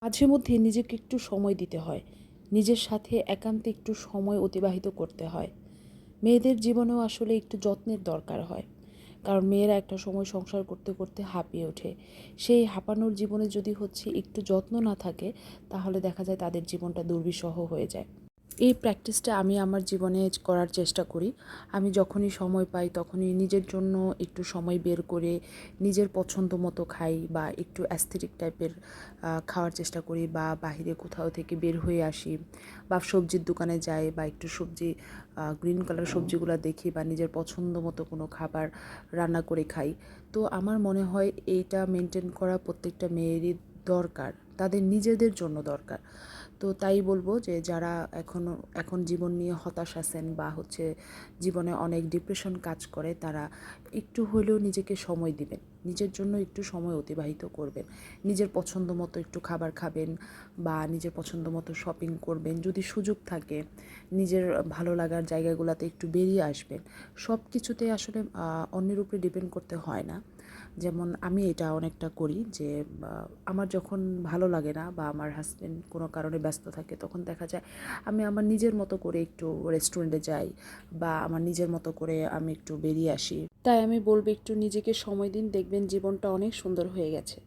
মাঝে মধ্যে নিজেকে একটু সময় দিতে হয়, নিজের সাথে একান্তে একটু সময় অতিবাহিত করতে হয়। মেয়েদের জীবনেও আসলে একটু যত্নের দরকার হয়, কারণ মেয়েরা একটা সময় সংসার করতে করতে হাঁপিয়ে ওঠে। সেই হাঁপানোর জীবনে যদি একটু যত্ন না থাকে, তাহলে দেখা যায় তাদের জীবনটা দুর্বিষহ হয়ে যায়। এই প্র্যাকটিসটা আমি আমার জীবনে করার চেষ্টা করি। আমি যখনই সময় পাই তখনই নিজের জন্য একটু সময় বের করে নিজের পছন্দ মতো খাই, বা একটু অ্যাস্থেটিক টাইপের খাওয়ার চেষ্টা করি, বা বাহিরে কোথাও থেকে বের হয়ে আসি, বা সবজির দোকানে যাই, বা একটু সবজি গ্রিন কালার সবজিগুলো দেখি, বা নিজের পছন্দ মতো কোনো খাবার রান্না করে খাই। তো আমার মনে হয় এইটা মেনটেন করা প্রত্যেকটা মেয়েরই দরকার, তাদের নিজেদের জন্য দরকার। তো তাই বলবো যে যারা এখন জীবন নিয়ে হতাশ আছেন, বা জীবনে অনেক ডিপ্রেশন কাজ করে, তারা একটু হলেও নিজেকে সময় দিবেন, নিজের জন্য একটু সময় অতিবাহিত করবেন, নিজের পছন্দ মতো একটু খাবার খাবেন, বা নিজের পছন্দ মতো শপিং করবেন যদি সুযোগ থাকে, নিজের ভালো লাগার জায়গাগুলোতে একটু বেরিয়ে আসবেন। সব কিছুতে আসলে অন্যের উপরে ডিপেন্ড করতে হয় না। যেমন আমি এটা অনেকটা করি যে আমার যখন ভালো লাগে না, বা আমার হাজব্যান্ড কোনো কারণে ব্যস্ত থাকে, তখন দেখা যায় আমি আমার নিজের মতো করে একটু রেস্টুরেন্টে যাই, বা আমার নিজের মতো করে আমি একটু বেরিয়ে আসি। তাই আমি বলবো একটু নিজেকে সময় দিন, দেখবেন জীবনটা অনেক সুন্দর হয়ে গেছে।